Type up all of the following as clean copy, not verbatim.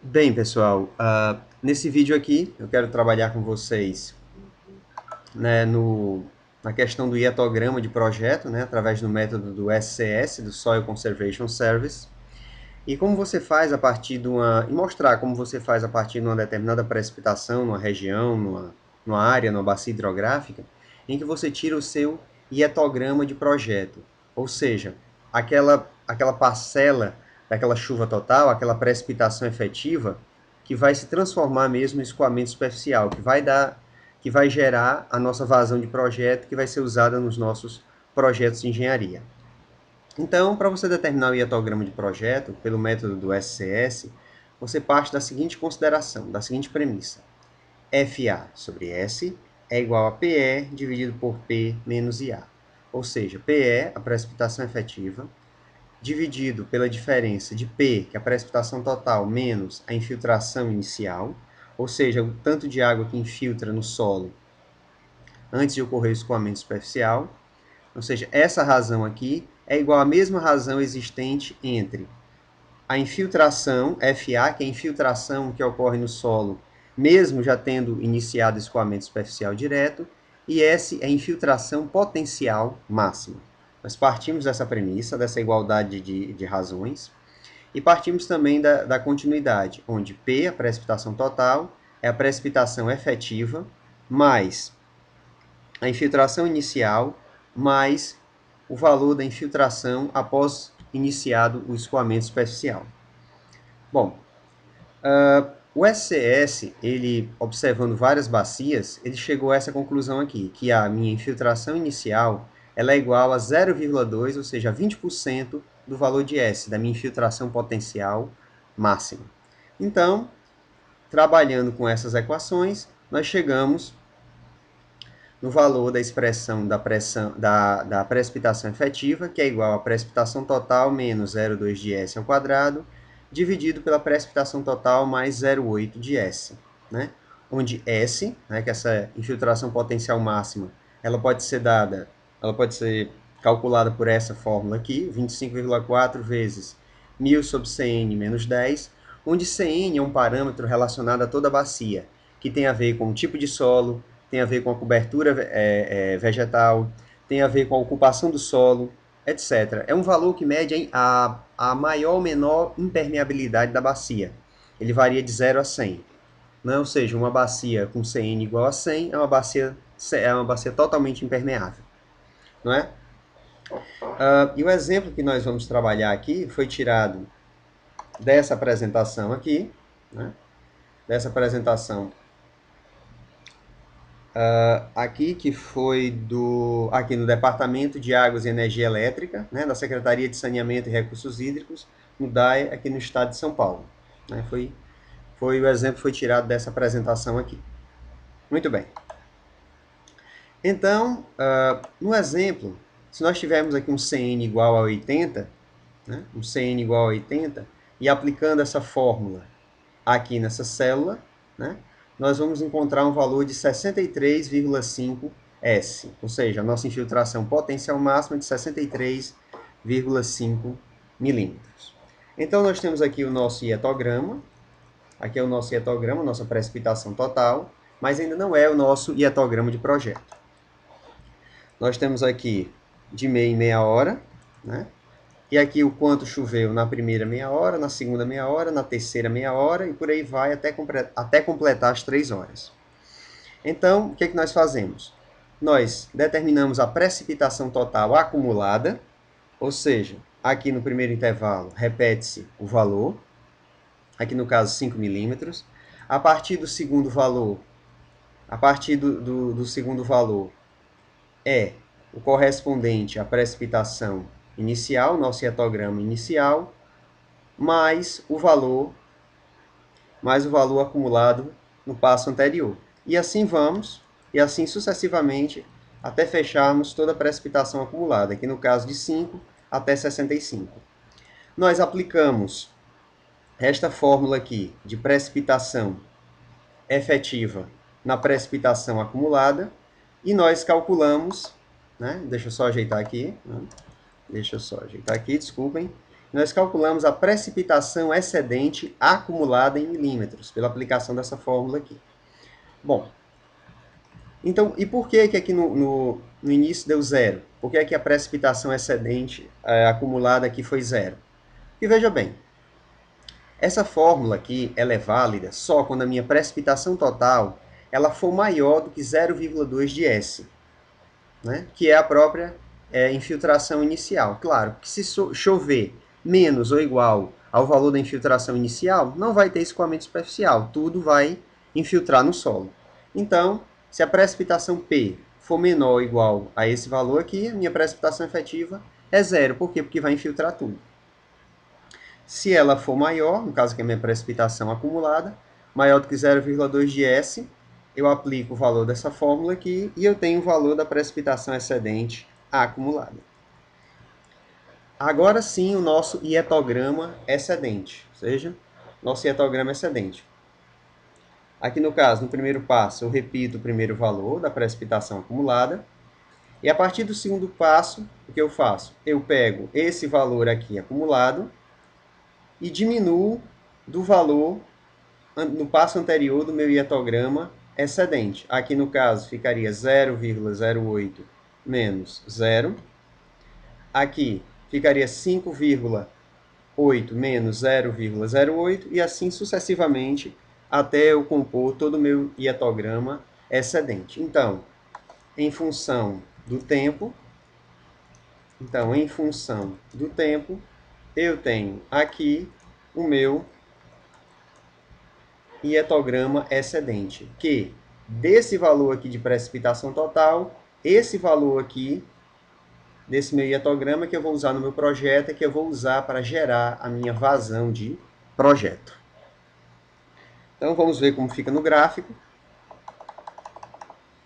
Bem, pessoal, nesse vídeo aqui eu quero trabalhar com vocês, né, na questão do hietograma de projeto, né, através do método do SCS, do Soil Conservation Service, e como você faz a partir e mostrar como você faz a partir de uma determinada precipitação, numa região, numa área, numa bacia hidrográfica, em que você tira o seu hietograma de projeto, ou seja, aquela parcela daquela chuva total, aquela precipitação efetiva, que vai se transformar mesmo em escoamento superficial, que vai gerar a nossa vazão de projeto, que vai ser usada nos nossos projetos de engenharia. Então, para você determinar o hietograma de projeto, pelo método do SCS, você parte da seguinte consideração, da seguinte premissa. FA sobre S é igual a PE dividido por P menos IA. Ou seja, PE, a precipitação efetiva, dividido pela diferença de P, que é a precipitação total, menos a infiltração inicial, ou seja, o tanto de água que infiltra no solo antes de ocorrer o escoamento superficial. Ou seja, essa razão aqui é igual à mesma razão existente entre a infiltração, FA, que é a infiltração que ocorre no solo, mesmo já tendo iniciado o escoamento superficial direto, e S é a infiltração potencial máxima. Nós partimos dessa premissa, dessa igualdade de razões, e partimos também da continuidade, onde P, a precipitação total, é a precipitação efetiva, mais a infiltração inicial, mais o valor da infiltração após iniciado o escoamento superficial. Bom, o SCS, ele observando várias bacias, ele chegou a essa conclusão aqui, que a minha infiltração inicial ela é igual a 0,2, ou seja, 20% do valor de S, da minha infiltração potencial máxima. Então, trabalhando com essas equações, nós chegamos no valor da expressão da precipitação efetiva, que é igual à precipitação total menos 0,2 de S ao quadrado, dividido pela precipitação total mais 0,8 de S, né? Onde S, né, que é essa infiltração potencial máxima, ela pode ser calculada por essa fórmula aqui, 25,4 vezes 1000 sobre Cn menos 10, onde Cn é um parâmetro relacionado a toda a bacia, que tem a ver com o tipo de solo, tem a ver com a cobertura vegetal, tem a ver com a ocupação do solo, etc. É um valor que mede a maior ou menor impermeabilidade da bacia. Ele varia de 0 a 100. Né? Ou seja, uma bacia com CN igual a 100 é uma bacia totalmente impermeável. Não é? E o exemplo que nós vamos trabalhar aqui foi tirado dessa apresentação aqui, né? Dessa apresentação aqui, que foi aqui no Departamento de Águas e Energia Elétrica, né, da Secretaria de Saneamento e Recursos Hídricos, no DAE, aqui no estado de São Paulo. Né, o exemplo foi tirado dessa apresentação aqui. Muito bem. Então, no exemplo, se nós tivermos aqui um CN igual a 80, né, um CN igual a 80, e aplicando essa fórmula aqui nessa célula, né, nós vamos encontrar um valor de 63,5 S, ou seja, a nossa infiltração potencial máxima de 63,5 milímetros. Então, nós temos aqui o nosso hietograma, aqui é o nosso hietograma, nossa precipitação total, mas ainda não é o nosso hietograma de projeto. Nós temos aqui de meia em meia hora, né? E aqui o quanto choveu na primeira meia hora, na segunda meia hora, na terceira meia hora, e por aí vai até completar as 3 horas. Então, o que, que nós fazemos? Nós determinamos a precipitação total acumulada, ou seja, aqui no primeiro intervalo repete-se o valor, aqui no caso 5 milímetros. A partir do segundo valor, a partir do segundo valor é o correspondente à precipitação inicial, nosso hietograma inicial, mais o valor acumulado no passo anterior. E assim vamos, e assim sucessivamente, até fecharmos toda a precipitação acumulada, aqui no caso de 5 até 65. Nós aplicamos esta fórmula aqui de precipitação efetiva na precipitação acumulada, e nós calculamos, né? Deixa eu só ajeitar aqui, desculpem. nós calculamos a precipitação excedente acumulada em milímetros, pela aplicação dessa fórmula aqui. Bom, então, e por que aqui no início deu zero? Por que aqui a precipitação excedente acumulada aqui foi zero? E veja bem, essa fórmula aqui ela é válida só quando a minha precipitação total ela for maior do que 0,2 de S, né? Que é a própria infiltração inicial. Claro que se chover menos ou igual ao valor da infiltração inicial, não vai ter escoamento superficial, tudo vai infiltrar no solo. Então, se a precipitação P for menor ou igual a esse valor aqui, a minha precipitação efetiva é zero. Por quê? Porque vai infiltrar tudo. Se ela for maior, no caso que é a minha precipitação acumulada, maior do que 0,2 de S, eu aplico o valor dessa fórmula aqui e eu tenho o valor da precipitação excedente acumulada. Agora sim o nosso ietograma excedente, ou seja, nosso ietograma excedente. Aqui no caso, no primeiro passo, eu repito o primeiro valor da precipitação acumulada. E a partir do segundo passo, o que eu faço? Eu pego esse valor aqui acumulado e diminuo do valor no passo anterior do meu ietograma excedente. Aqui no caso ficaria 0,08 menos 0. Aqui ficaria 5,8 menos 0,08 e assim sucessivamente até eu compor todo o meu ietograma excedente. Então, em função do tempo, eu tenho aqui o meu ietograma excedente, que desse valor aqui de precipitação total, esse valor aqui desse meu ietograma que eu vou usar no meu projeto é que eu vou usar para gerar a minha vazão de projeto. Então vamos ver como fica no gráfico.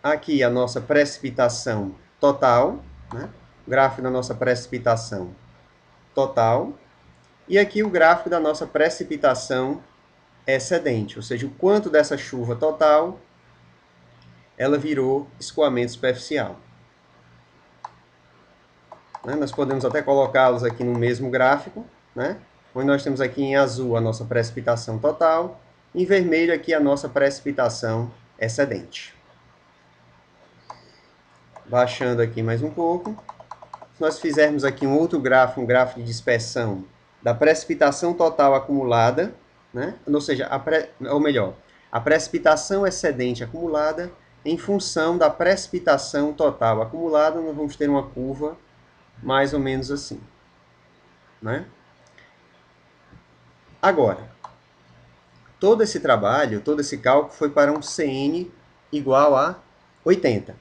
Aqui a nossa precipitação total, né? O gráfico da nossa precipitação total. E aqui o gráfico da nossa precipitação excedente, ou seja, o quanto dessa chuva total ela virou escoamento superficial. Né? Nós podemos até colocá-los aqui no mesmo gráfico, né? Onde nós temos aqui em azul a nossa precipitação total, em vermelho aqui a nossa precipitação excedente. Baixando aqui mais um pouco, se nós fizermos aqui um outro gráfico, um gráfico de dispersão da precipitação total acumulada, né? Ou seja, a precipitação excedente acumulada em função da precipitação total acumulada, nós vamos ter uma curva mais ou menos assim, né? Agora, todo esse trabalho, todo esse cálculo foi para um CN igual a 80.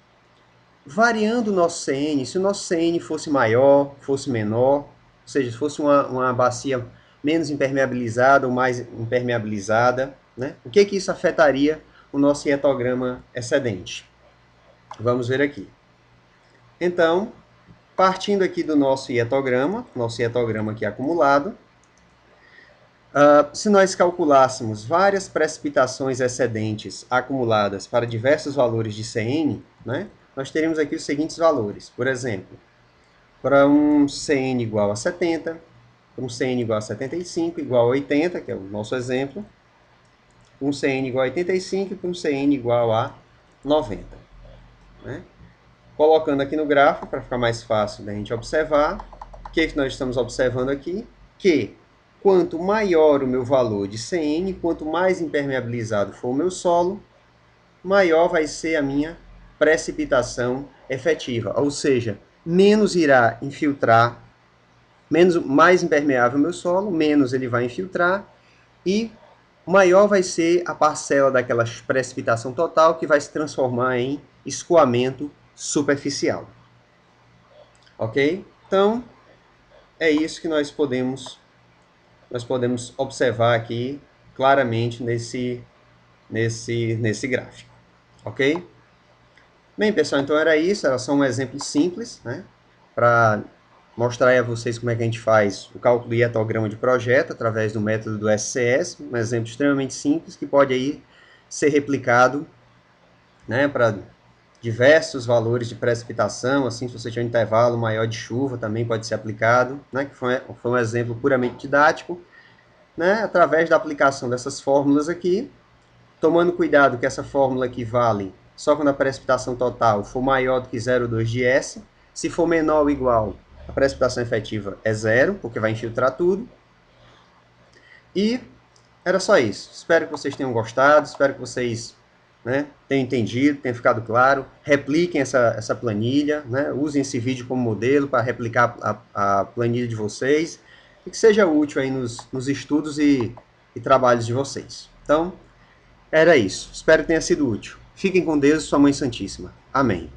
Variando o nosso CN, se o nosso CN fosse maior, fosse menor, ou seja, se fosse uma bacia menos impermeabilizada ou mais impermeabilizada, né? O que isso afetaria o nosso ietograma excedente? Vamos ver aqui. Então, partindo aqui do nosso ietograma aqui acumulado, se nós calculássemos várias precipitações excedentes acumuladas para diversos valores de CN, né, nós teríamos aqui os seguintes valores. Por exemplo, para um CN igual a 70, para um CN igual a 75, igual a 80, que é o nosso exemplo, um CN igual a 85 e para um CN igual a 90. Né? Colocando aqui no gráfico, para ficar mais fácil da gente observar, o que nós estamos observando aqui? Que quanto maior o meu valor de CN, quanto mais impermeabilizado for o meu solo, maior vai ser a minha precipitação efetiva, ou seja, menos irá infiltrar, mais impermeável o meu solo, menos ele vai infiltrar e maior vai ser a parcela daquela precipitação total que vai se transformar em escoamento superficial. Ok? Então, é isso que nós podemos observar aqui claramente nesse gráfico. Ok? Bem, pessoal, então era isso. Era só um exemplo simples, né? Para mostrar aí a vocês como é que a gente faz o cálculo do ietograma de projeto através do método do SCS. Um exemplo extremamente simples que pode aí ser replicado, né? Para diversos valores de precipitação, assim, se você tiver um intervalo maior de chuva, também pode ser aplicado, né, que foi um exemplo puramente didático, né, através da aplicação dessas fórmulas aqui, tomando cuidado que essa fórmula aqui vale só quando a precipitação total for maior do que 0,2 de S, se for menor ou igual, a precipitação efetiva é zero, porque vai infiltrar tudo, e era só isso. Espero que vocês tenham gostado, espero que vocês, né, tenham entendido, tenha ficado claro. Repliquem essa planilha, né, usem esse vídeo como modelo para replicar a planilha de vocês e que seja útil aí nos estudos e trabalhos de vocês. Então, era isso. Espero que tenha sido útil. Fiquem com Deus e sua Mãe Santíssima. Amém.